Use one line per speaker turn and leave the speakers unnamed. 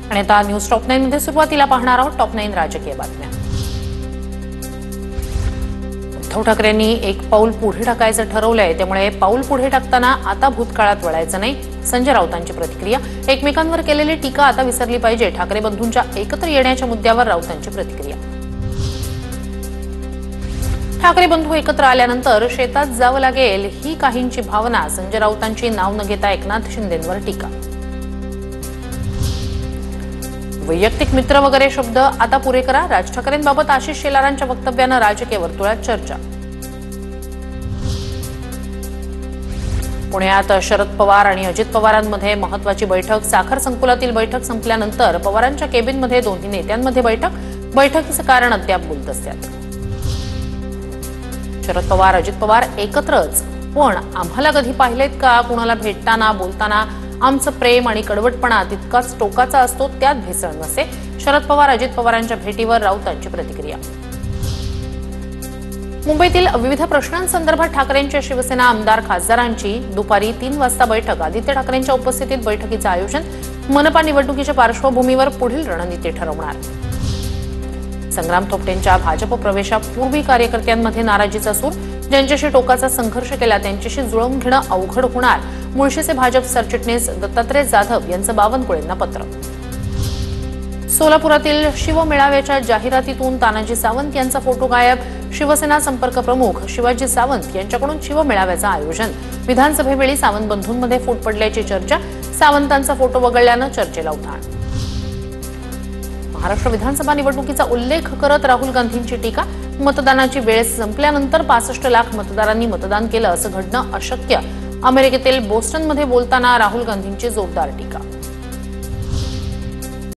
आणि आता news top 9 मध्ये सुरुवातीला पाहणार आहोत टॉप 9 राजकीय बातम्या। उद्धव ठाकरेंनी एक पाऊल पुढे टाकायचं ठरवलंय, त्यामुळे पाऊल पुढे टाकताना आता भूतकाळात वळायचं नाही। संजय राऊतांची प्रतिक्रिया। एकमेकांवर केलेली टीका आता विसरली पाहिजे। ठाकरे बंधूंच्या एकत्र येण्याच्या मुद्द्यावर राऊतांची प्रतिक्रिया। ठाकरे बंधू एकत्र आल्यानंतर शेतात जावं लागेल ही काहींची भावना। संजय राऊतांची नाव न घेता एकनाथ शिंदेंवर टीका। वैयक्तिक मित्र वगैरे शब्द आता पुरे करा। राज ठाकरेंबाबत आशिष शेलारांच्या वक्तव्यानं राजकीय वर्तुळात चर्चा। पुण्यात शरद पवार आणि अजित पवारांमध्ये महत्त्वाची बैठक। साखर संकुलातील बैठक संपल्यानंतर पवारांच्या केबिनमध्ये दोन्ही नेत्यांमध्ये बैठकीचं कारण अद्याप गुलदस्त्यात। शरद पवार अजित पवार एकत्रच, पण आम्हाला कधी पाहिलेत का कुणाला भेटताना बोलताना आमचं प्रेम आणि कडवटपणा तितकाच टोकाचा असतो, त्यात भेसळ नसे। शरद पवार अजित पवारांच्या भेटीवर राऊतांची प्रतिक्रिया। मुंबईतील विविध प्रश्नांसंदर्भात ठाकरेंच्या शिवसेना आमदार खासदारांची दुपारी 3 वाजता बैठक। आदित्य ठाकरेंच्या उपस्थितीत बैठकीचं आयोजन। मनपा निवडणुकीच्या पार्श्वभूमीवर पुढील रणनीती ठरवणार। संग्राम थोपटेंच्या भाजप प्रवेशापूर्वी कार्यकर्त्यांमध्ये नाराजीचा सूर। ज्यांच्याशी टोकाचा संघर्ष केला त्यांच्याशी जुळवून घेणं अवघड होणार। मुळशीचे भाजप सरचिटणीस दत्तात्रय जाधव यांचं बावनकुळेंना पत्र। सोलापुरातील शिवमेळाव्याच्या जाहिरातीतून तानाजी सावंत यांचा फोटो गायब। शिवसेना संपर्क प्रमुख शिवाजी सावंत यांच्याकडून शिवमेळाव्याचं आयोजन। विधानसभेवेळी सावंत बंधूंमध्ये फूट पडल्याची चर्चा। सावंतांचा फोटो वगळल्यानं चर्चेला उधाण। महाराष्ट्र विधानसभा निवडणुकीचा उल्लेख करत राहुल गांधींची टीका। मतदानाची वेळ संपल्यानंतर 65 लाख मतदारांनी मतदान केलं असं घडणं अशक्य। अमेरिकेतील बोस्टनमध्ये बोलताना राहुल गांधींची जोरदार टीका।